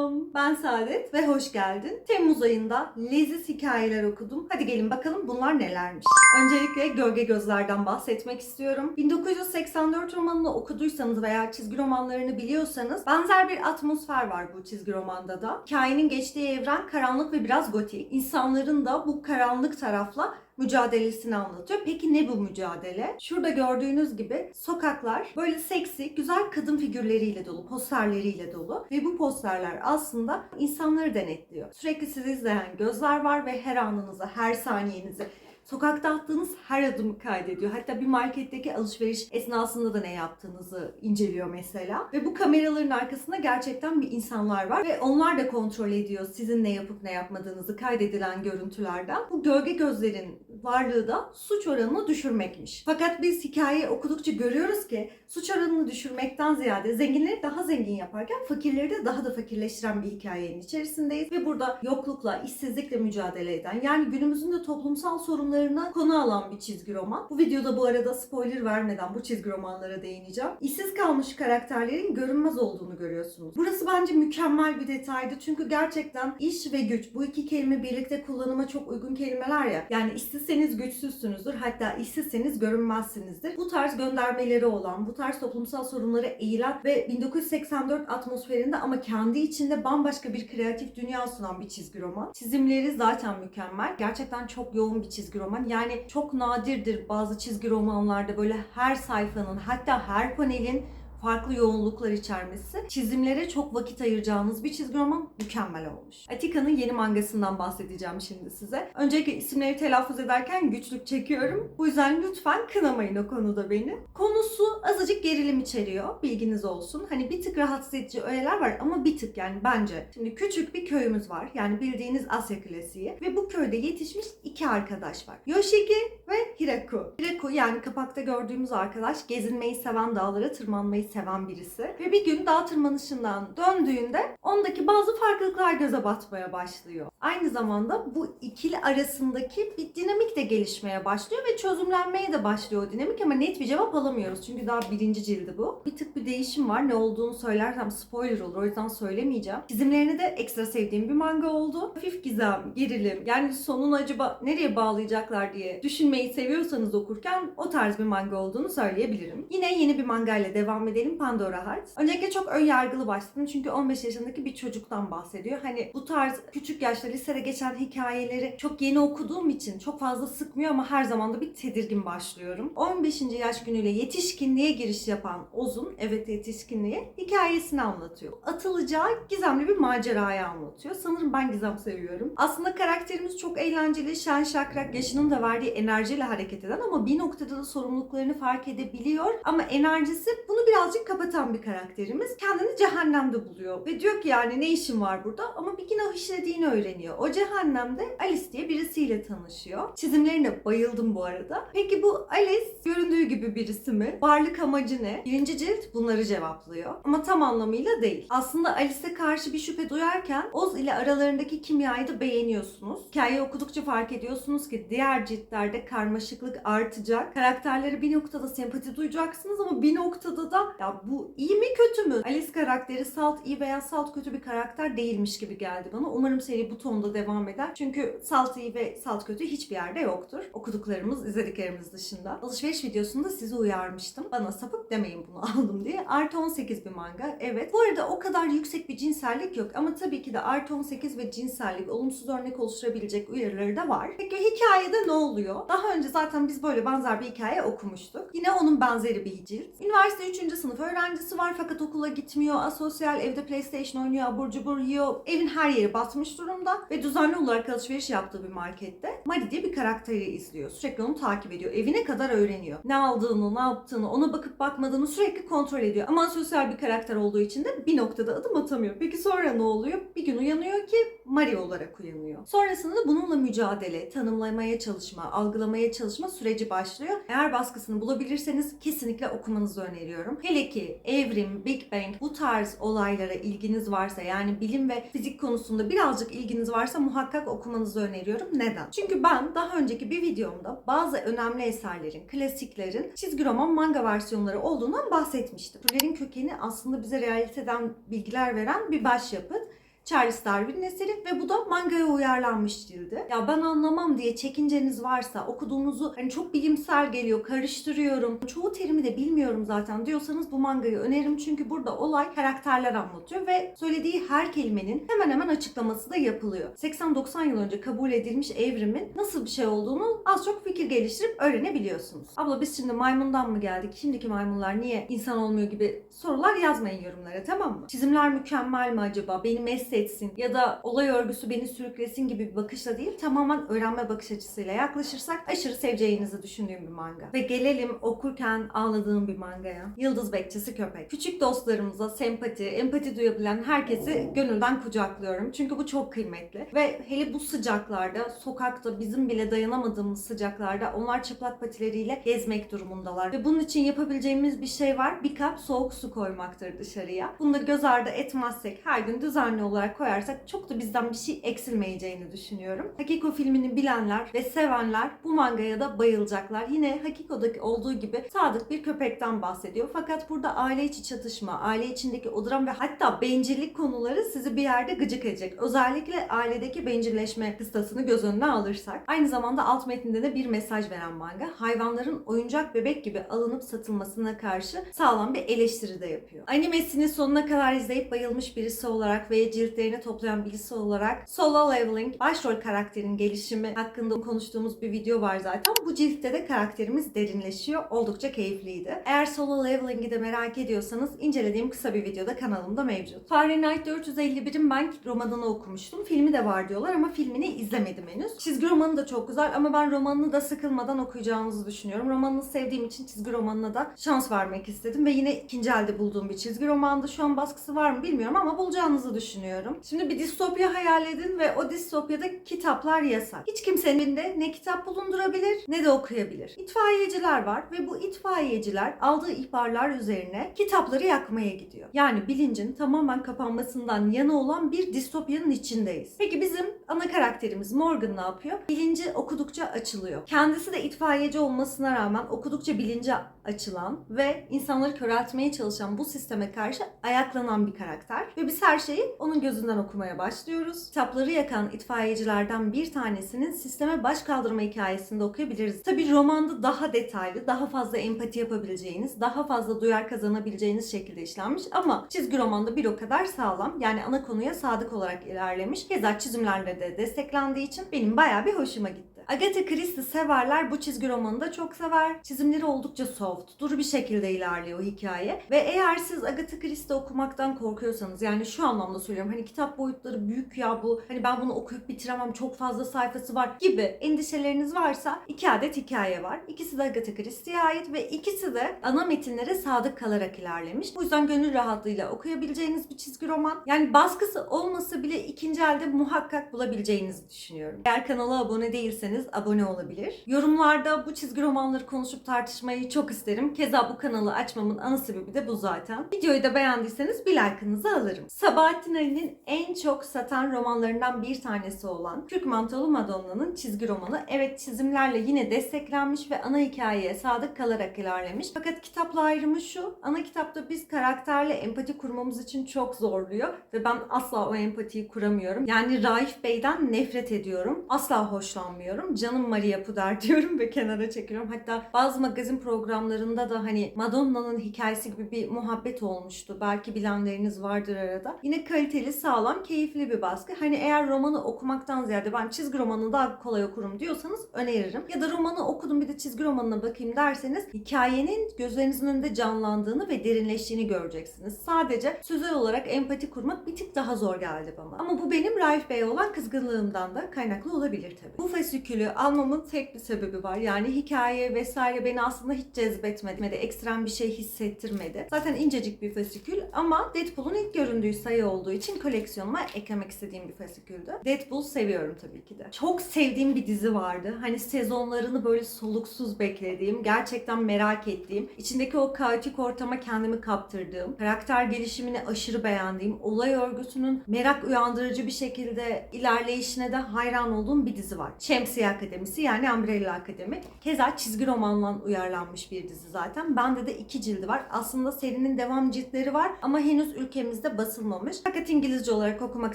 Selam, ben Saadet ve hoş geldin. Temmuz ayında leziz hikayeler okudum. Hadi gelin bakalım bunlar nelermiş. Öncelikle Gölge Gözler'den bahsetmek istiyorum. 1984 romanını okuduysanız veya çizgi romanlarını biliyorsanız benzer bir atmosfer var bu çizgi romanda da. Hikayenin geçtiği evren karanlık ve biraz gotik. İnsanların da bu karanlık tarafla mücadelesini anlatıyor. Peki ne bu mücadele? Şurada gördüğünüz gibi sokaklar böyle seksi, güzel kadın figürleriyle dolu, posterleriyle dolu ve bu posterler aslında insanları denetliyor. Sürekli sizi izleyen gözler var ve her anınızı, her saniyenizi, sokakta attığınız her adımı kaydediyor. Hatta bir marketteki alışveriş esnasında da ne yaptığınızı inceliyor mesela. Ve bu kameraların arkasında gerçekten bir insanlar var ve onlar da kontrol ediyor sizin ne yapıp ne yapmadığınızı kaydedilen görüntülerden. Bu gölge gözlerin varlığı da suç oranını düşürmekmiş. Fakat biz hikayeyi okudukça görüyoruz ki suç oranını düşürmekten ziyade zenginleri daha zengin yaparken fakirleri de daha da fakirleştiren bir hikayenin içerisindeyiz. Ve burada yoklukla, işsizlikle mücadele eden, yani günümüzün de toplumsal sorunlarına konu alan bir çizgi roman. Bu videoda bu arada spoiler vermeden bu çizgi romanlara değineceğim. İşsiz kalmış karakterlerin görünmez olduğunu görüyorsunuz. Burası bence mükemmel bir detaydı. Çünkü gerçekten iş ve güç, bu iki kelime birlikte kullanıma çok uygun kelimeler ya. Yani işsizseniz güçsüzsünüzdür. Hatta işsizseniz görünmezsinizdir. Bu tarz göndermeleri olan, bu tarz toplumsal sorunlara eğilen ve 1984 atmosferinde ama kendi içinde bambaşka bir kreatif dünya sunan bir çizgi roman. Çizimleri zaten mükemmel. Gerçekten çok yoğun bir çizgi roman. Yani çok nadirdir bazı çizgi romanlarda böyle her sayfanın, hatta her panelin farklı yoğunluklar içermesi. Çizimlere çok vakit ayıracağınız bir çizgi roman mükemmel olmuş. Atika'nın yeni mangasından bahsedeceğim şimdi size. Öncelikle isimleri telaffuz ederken güçlük çekiyorum. Bu yüzden lütfen kınamayın o konuda beni. Konusu azıcık gerilim içeriyor. Bilginiz olsun. Hani bir tık rahatsız edici öğeler var ama bir tık, yani bence. Şimdi küçük bir köyümüz var. Yani bildiğiniz Asya klasiği. Ve bu köyde yetişmiş iki arkadaş var. Yoshiki ve Hiraku. Hiraku, yani kapakta gördüğümüz arkadaş, gezinmeyi seven, dağlara tırmanmayı seven birisi. Ve bir gün dağ tırmanışından döndüğünde ondaki bazı farklılıklar göze batmaya başlıyor. Aynı zamanda bu ikili arasındaki bir dinamik de gelişmeye başlıyor ve çözümlenmeye de başlıyor o dinamik ama net bir cevap alamıyoruz. Çünkü daha birinci cildi bu. Bir tık bir değişim var. Ne olduğunu söylersem spoiler olur. O yüzden söylemeyeceğim. Çizimlerini de ekstra sevdiğim bir manga oldu. Hafif gizem, gerilim, yani sonunu acaba nereye bağlayacaklar diye düşünmeyi seviyorsanız okurken o tarz bir manga olduğunu söyleyebilirim. Yine yeni bir manga ile devam edelim. Pandora Heart. Öncelikle çok ön yargılı başladım çünkü 15 yaşındaki bir çocuktan bahsediyor. Hani bu tarz küçük yaşta lisede geçen hikayeleri çok yeni okuduğum için çok fazla sıkmıyor ama her zaman da bir tedirgin başlıyorum. 15. yaş günüyle yetişkinliğe giriş yapan Oz'un, evet yetişkinliğe, hikayesini anlatıyor. Atılacağı gizemli bir macerayı anlatıyor. Sanırım ben gizem seviyorum. Aslında karakterimiz çok eğlenceli, şen şakrak, yaşının da verdiği enerjiyle hareket eden ama bir noktada da sorumluluklarını fark edebiliyor. Ama enerjisi bunu birazcık kapatan bir karakterimiz. Kendini cehennemde buluyor ve diyor ki yani ne işin var burada, ama bir günah işlediğini öğreniyor. O cehennemde Alice diye birisiyle tanışıyor. Çizimlerine bayıldım bu arada. Peki bu Alice göründüğü gibi birisi mi? Varlık amacı ne? Birinci cilt bunları cevaplıyor. Ama tam anlamıyla değil. Aslında Alice'e karşı bir şüphe duyarken Oz ile aralarındaki kimyayı da beğeniyorsunuz. Hikayeyi okudukça fark ediyorsunuz ki diğer ciltlerde karmaşıklık artacak. Karakterlere bir noktada sempati duyacaksınız ama bir noktada da ya bu iyi mi kötü mü? Alice karakteri salt iyi veya salt kötü bir karakter değilmiş gibi geldi bana. Umarım seri bu tonda devam eder. Çünkü salt iyi ve salt kötü hiçbir yerde yoktur. Okuduklarımız, izlediklerimiz dışında. Alışveriş videosunda sizi uyarmıştım. Bana sapık demeyin bunu aldım diye. Artı 18 bir manga. Evet. Bu arada o kadar yüksek bir cinsellik yok. Ama tabii ki de artı 18 ve cinsellik olumsuz örnek oluşturabilecek uyarıları da var. Peki hikayede ne oluyor? Daha önce zaten biz böyle benzer bir hikaye okumuştuk. Yine onun benzeri bir cilt. Üniversite 3. sınıf öğrencisi var fakat okula gitmiyor. Asosyal, evde PlayStation oynuyor, abur cubur yiyor. Evin her yeri batmış durumda ve düzenli olarak alışveriş yaptığı bir markette Mari diye bir karakteri izliyor. Sürekli onu takip ediyor. Evine kadar öğreniyor. Ne aldığını, ne yaptığını, ona bakıp bakmadığını sürekli kontrol ediyor. Ama asosyal bir karakter olduğu için de bir noktada adım atamıyor. Peki sonra ne oluyor? Bir gün uyanıyor ki Mari olarak uyanıyor. Sonrasında bununla mücadele, tanımlamaya çalışma, algılamaya çalışma süreci başlıyor. Eğer baskısını bulabilirseniz kesinlikle okumanızı öneriyorum. Hele ki evrim, Big Bang, bu tarz olaylara ilginiz varsa, yani bilim ve fizik konusunda birazcık ilginiz varsa muhakkak okumanızı öneriyorum. Neden? Çünkü ben daha önceki bir videomda bazı önemli eserlerin, klasiklerin çizgi roman, manga versiyonları olduğundan bahsetmiştim. Türlerin kökeni aslında bize realiteden bilgiler veren bir başyapıt. Charles Darwin'in eseri ve bu da mangaya uyarlanmış cildi. Ya ben anlamam diye çekinceniz varsa, okuduğunuzu hani çok bilimsel geliyor, karıştırıyorum, çoğu terimi de bilmiyorum zaten diyorsanız bu mangayı öneririm. Çünkü burada olay karakterler anlatıyor ve söylediği her kelimenin hemen hemen açıklaması da yapılıyor. 80-90 yıl önce kabul edilmiş evrimin nasıl bir şey olduğunu az çok fikir geliştirip öğrenebiliyorsunuz. Abla biz şimdi maymundan mı geldik? Şimdiki maymunlar niye insan olmuyor gibi sorular yazmayın yorumlara, tamam mı? Çizimler mükemmel mi acaba? Beni mest etsin ya da olay örgüsü beni sürüklesin gibi bir bakışla değil, tamamen öğrenme bakış açısıyla yaklaşırsak aşırı seveceğinizi düşündüğüm bir manga. Ve gelelim okurken ağladığım bir mangaya. Yıldız Bekçisi Köpek. Küçük dostlarımıza sempati, empati duyabilen herkesi gönülden kucaklıyorum. Çünkü bu çok kıymetli. Ve hele bu sıcaklarda, sokakta bizim bile dayanamadığımız sıcaklarda onlar çıplak patileriyle gezmek durumundalar. Ve bunun için yapabileceğimiz bir şey var. Bir kap soğuk su koymaktır dışarıya. Bunları göz ardı etmezsek, her gün düzenli olarak koyarsak çok da bizden bir şey eksilmeyeceğini düşünüyorum. Hakiko filmini bilenler ve sevenler bu mangaya da bayılacaklar. Yine Hakiko'daki olduğu gibi sadık bir köpekten bahsediyor. Fakat burada aile içi çatışma, aile içindeki o dram ve hatta bencillik konuları sizi bir yerde gıcık edecek. Özellikle ailedeki bencilleşme kıstasını göz önüne alırsak. Aynı zamanda alt metninde de bir mesaj veren manga. Hayvanların oyuncak bebek gibi alınıp satılmasına karşı sağlam bir eleştiri de yapıyor. Animesini sonuna kadar izleyip bayılmış birisi olarak ve ciltlerini toplayan birisi olarak Solo Leveling başrol karakterin gelişimi hakkında konuştuğumuz bir video var zaten. Bu ciltte de karakterimiz derinleşiyor. Oldukça keyifliydi. Eğer Solo Leveling'i de merak ediyorsanız incelediğim kısa bir videoda kanalımda mevcut. Fahrenheit 451'in ben romanını okumuştum. Filmi de var diyorlar ama filmini izlemedim henüz. Çizgi romanı da çok güzel ama ben romanını da sıkılmadan okuyacağınızı düşünüyorum. Romanını sevdiğim için çizgi romanına da şans vermek istedim ve yine ikinci elde bulduğum bir çizgi romandı. Şu an baskısı var mı bilmiyorum ama bulacağınızı düşünüyorum. Şimdi bir distopya hayal edin ve o distopyada kitaplar yasak. Hiç kimsenin elinde ne kitap bulundurabilir ne de okuyabilir. İtfaiyeciler var ve bu itfaiyeciler aldığı ihbarlar üzerine kitapları yakmaya gidiyor. Yani bilincin tamamen kapanmasından yana olan bir distopyanın içindeyiz. Peki bizim ana karakterimiz Morgan ne yapıyor? Bilinci okudukça açılıyor. Kendisi de itfaiyeci olmasına rağmen okudukça bilinci açılan ve insanları köreltmeye çalışan bu sisteme karşı ayaklanan bir karakter. Ve biz her şeyi onun gözünden okumaya başlıyoruz. Kitapları yakan itfaiyecilerden bir tanesinin sisteme baş kaldırma hikayesinde okuyabiliriz. Tabii romanda daha detaylı, daha fazla empati yapabileceğiniz, daha fazla duyar kazanabileceğiniz şekilde işlenmiş ama çizgi romanda bir o kadar sağlam. Yani ana konuya sadık olarak ilerlemiş. Keza çizimlerle de desteklendiği için benim bayağı bir hoşuma gitti. Agatha Christie severler bu çizgi romanı da çok sever. Çizimleri oldukça soft, duru bir şekilde ilerliyor hikaye. Ve eğer siz Agatha Christie okumaktan korkuyorsanız, yani şu anlamda söylüyorum, hani kitap boyutları büyük ya bu, hani ben bunu okuyup bitiremem, çok fazla sayfası var gibi endişeleriniz varsa 2 adet hikaye var. İkisi de Agatha Christie'ye ait ve ikisi de ana metinlere sadık kalarak ilerlemiş. Bu yüzden gönül rahatlığıyla okuyabileceğiniz bir çizgi roman. Yani baskısı olmasa bile ikinci elde muhakkak bulabileceğinizi düşünüyorum. Eğer kanala abone değilseniz abone olabilir. Yorumlarda bu çizgi romanları konuşup tartışmayı çok isterim. Keza bu kanalı açmamın ana sebebi de bu zaten. Videoyu da beğendiyseniz bir like'ınızı alırım. Sabahattin Ali'nin en çok satan romanlarından bir tanesi olan Kürk Mantolu Madonna'nın çizgi romanı. Evet, çizimlerle yine desteklenmiş ve ana hikayeye sadık kalarak ilerlemiş. Fakat kitapla ayrımı şu: ana kitapta biz karakterle empati kurmamız için çok zorluyor ve ben asla o empatiyi kuramıyorum. Yani Raif Bey'den nefret ediyorum. Asla hoşlanmıyorum. Canım Maria Puder diyorum ve kenara çekiyorum. Hatta bazı magazin programlarında da hani Madonna'nın hikayesi gibi bir muhabbet olmuştu. Belki bilenleriniz vardır arada. Yine kaliteli, sağlam, keyifli bir baskı. Hani eğer romanı okumaktan ziyade ben çizgi romanını daha kolay okurum diyorsanız öneririm. Ya da romanı okudum bir de çizgi romanına bakayım derseniz hikayenin gözlerinizin önünde canlandığını ve derinleştiğini göreceksiniz. Sadece sözel olarak empati kurmak bir tık daha zor geldi bana. Ama bu benim Raif Bey'e olan kızgınlığımdan da kaynaklı olabilir tabii. Bu fasikülü almamın tek bir sebebi var. Yani hikaye vesaire beni aslında hiç cezbetmedi. Ekstrem bir şey hissettirmedi. Zaten incecik bir fasikül ama Deadpool'un ilk göründüğü sayı olduğu için koleksiyonuma eklemek istediğim bir fasiküldü. Deadpool seviyorum tabii ki de. Çok sevdiğim bir dizi vardı. Hani sezonlarını böyle soluksuz beklediğim, gerçekten merak ettiğim, içindeki o kaotik ortama kendimi kaptırdığım, karakter gelişimini aşırı beğendiğim, olay örgüsünün merak uyandırıcı bir şekilde ilerleyişine de hayran olduğum bir dizi var. Şemsiye Şemsiye Akademisi yani Umbrella Akademi. Keza çizgi romanla uyarlanmış bir dizi zaten. Bende de 2 cildi var. Aslında serinin devam ciltleri var ama henüz ülkemizde basılmamış. Fakat İngilizce olarak okumak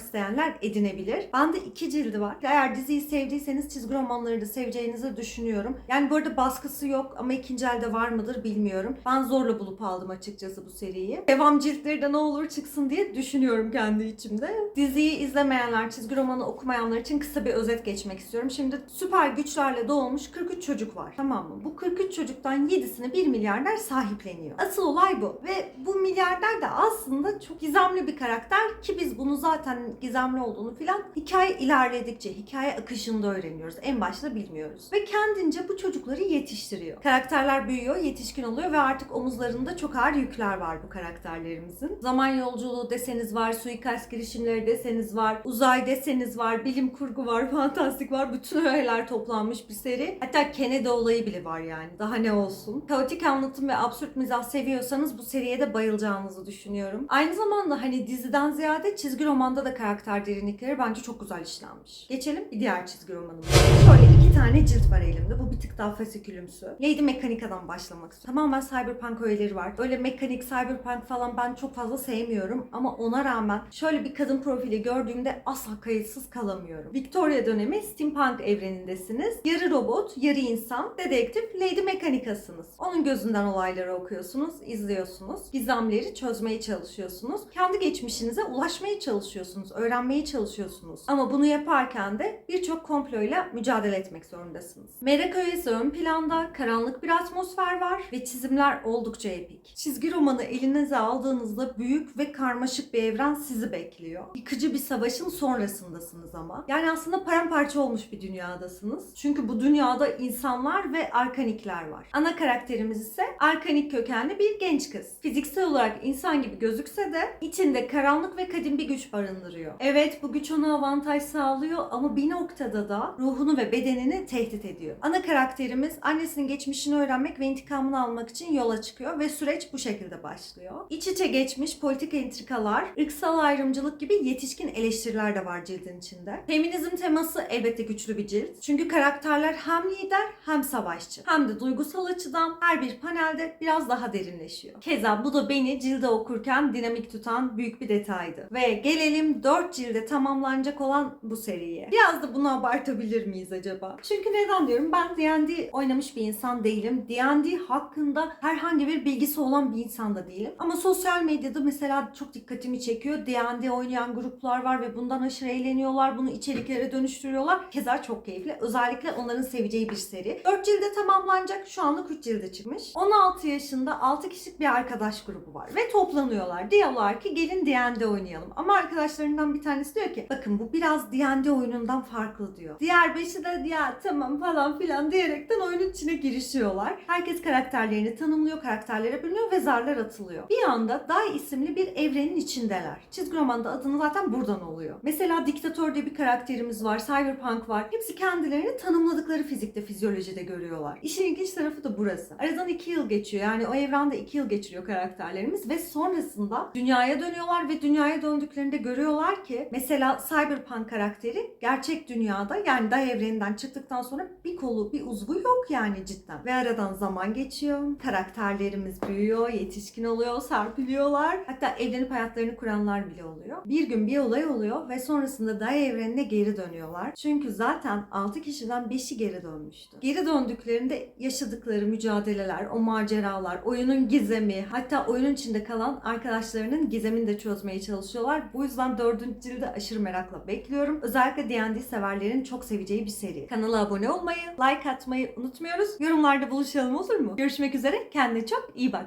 isteyenler edinebilir. Bende 2 cildi var. Eğer diziyi sevdiyseniz çizgi romanları da seveceğinizi düşünüyorum. Yani bu arada baskısı yok ama ikinci elde var mıdır bilmiyorum. Ben zorla bulup aldım açıkçası bu seriyi. Devam ciltleri de ne olur çıksın diye düşünüyorum kendi içimde. Diziyi izlemeyenler, çizgi romanı okumayanlar için kısa bir özet geçmek istiyorum. Şimdi süper güçlerle doğmuş 43 çocuk var. Tamam mı? Bu 43 çocuktan 7'sini bir milyarder sahipleniyor. Asıl olay bu. Ve bu milyarder de aslında çok gizemli bir karakter ki biz bunu zaten gizemli olduğunu filan hikaye ilerledikçe, hikaye akışında öğreniyoruz. En başta bilmiyoruz. Ve kendince bu çocukları yetiştiriyor. Karakterler büyüyor, yetişkin oluyor ve artık omuzlarında çok ağır yükler var bu karakterlerimizin. Zaman yolculuğu deseniz var, suikast girişimleri deseniz var, uzay deseniz var, bilim kurgu var, fantastik var. Bütün öğeler toplanmış bir seri. Hatta Kennedy olayı bile var yani. Daha ne olsun. Kaotik anlatım ve absürt mizah seviyorsanız bu seriye de bayılacağınızı düşünüyorum. Aynı zamanda hani diziden ziyade çizgi romanda da karakter derinlikleri bence çok güzel işlenmiş. Geçelim bir diğer çizgi romanımıza. Şöyle 2 tane cilt var elimde. Bu bir tık daha fasikülümsü. Lady Mechanica'dan başlamak istiyorum. Tamamen cyberpunk öğeleri var. Böyle mekanik, cyberpunk falan ben çok fazla sevmiyorum ama ona rağmen şöyle bir kadın profili gördüğümde asla kayıtsız kalamıyorum. Victoria dönemi steampunk evrenindesiniz. Yarı robot, yarı insan, dedektif Lady Mechanica'sınız. Onun gözünden olayları okuyorsunuz, izliyorsunuz. Gizemleri çözmeye çalışıyorsunuz. Kendi geçmişinize ulaşmaya çalışıyorsunuz, öğrenmeye çalışıyorsunuz. Ama bunu yaparken de birçok komployla mücadele etmek zorundasınız. Merak öğesi ön planda, karanlık bir atmosfer var ve çizimler oldukça epik. Çizgi romanı elinize aldığınızda büyük ve karmaşık bir evren sizi bekliyor. Yıkıcı bir savaşın sonrasındasınız ama. Yani aslında paramparça olmuş bir dünyadasınız. Çünkü bu dünyada insanlar ve arkanikler var. Ana karakterimiz ise arkanik kökenli bir genç kız. Fiziksel olarak insan gibi gözükse de içinde karanlık ve kadim bir güç barındırıyor. Evet, bu güç ona avantaj sağlıyor ama bir noktada da ruhunu ve bedenini tehdit ediyor. Ana karakterimiz annesinin geçmişini öğrenmek ve intikamını almak için yola çıkıyor ve süreç bu şekilde başlıyor. İç içe geçmiş politik entrikalar, ırksal ayrımcılık gibi yetişkin eleştiriler de var cildin içinde. Feminizm teması elbette güçlü bir cilt. Çünkü karakterler hem lider hem savaşçı. Hem de duygusal açıdan her bir panelde biraz daha derinleşiyor. Keza bu da beni cilde okurken dinamik tutan büyük bir detaydı. Ve gelelim 4 cilde tamamlanacak olan bu seriye. Biraz da bunu abartabilir miyiz acaba? Çünkü neden diyorum? Ben D&D oynamış bir insan değilim. D&D hakkında herhangi bir bilgisi olan bir insan da değilim. Ama sosyal medyada mesela çok dikkatimi çekiyor. D&D oynayan gruplar var ve bundan aşırı eğleniyorlar. Bunu içeriklere dönüştürüyorlar. Keza çok keyifli. Özellikle onların seveceği bir seri. 4 cilde tamamlanacak. Şu anlık 3 cilde çıkmış. 16 yaşında 6 kişilik bir arkadaş grubu var. Ve toplanıyorlar. Diyorlar ki gelin D&D oynayalım. Ama arkadaşlarından bir tanesi diyor ki bakın bu biraz D&D oyunundan farklı diyor. Diğer 5'i de ya tamam falan filan diyerekten oyunun içine girişiyorlar. Herkes karakterlerini tanımlıyor, karakterlere bölünüyor ve zarlar atılıyor. Bir anda Dai isimli bir evrenin içindeler. Çizgi romanda adını zaten buradan oluyor. Mesela Diktatör diye bir karakterimiz var, Cyberpunk var. Hepsi kendilerini tanımladıkları fizikte, fizyolojide görüyorlar. İşin ilginç tarafı da burası. Aradan 2 yıl geçiyor. Yani o evrende 2 yıl geçiriyor karakterlerimiz ve sonrasında dünyaya dönüyorlar ve dünyaya döndüklerinde görüyorlar ki mesela Cyberpunk karakteri gerçek dünyada yani Dai evreninden çıktıktan sonra bir kolu, bir uzvu yok yani cidden. Ve aradan zaman geçiyor. Karakterlerimiz büyüyor, yetişkin oluyor, serpiliyorlar. Hatta evlenip hayatlarını kuranlar bile oluyor. Bir gün bir olay oluyor ve sonrasında Dai evrenine geri dönüyorlar. Çünkü zaten 6 kişiden 5'i geri dönmüştü. Geri döndüklerinde yaşadıkları mücadeleler, o maceralar, oyunun gizemi, hatta oyunun içinde kalan arkadaşlarının gizemini de çözmeye çalışıyorlar. Bu yüzden 4. cildi aşırı merakla bekliyorum. Özellikle D&D severlerin çok seveceği bir seri. Kanala abone olmayı, like atmayı unutmuyoruz. Yorumlarda buluşalım olur mu? Görüşmek üzere. Kendine çok iyi bak.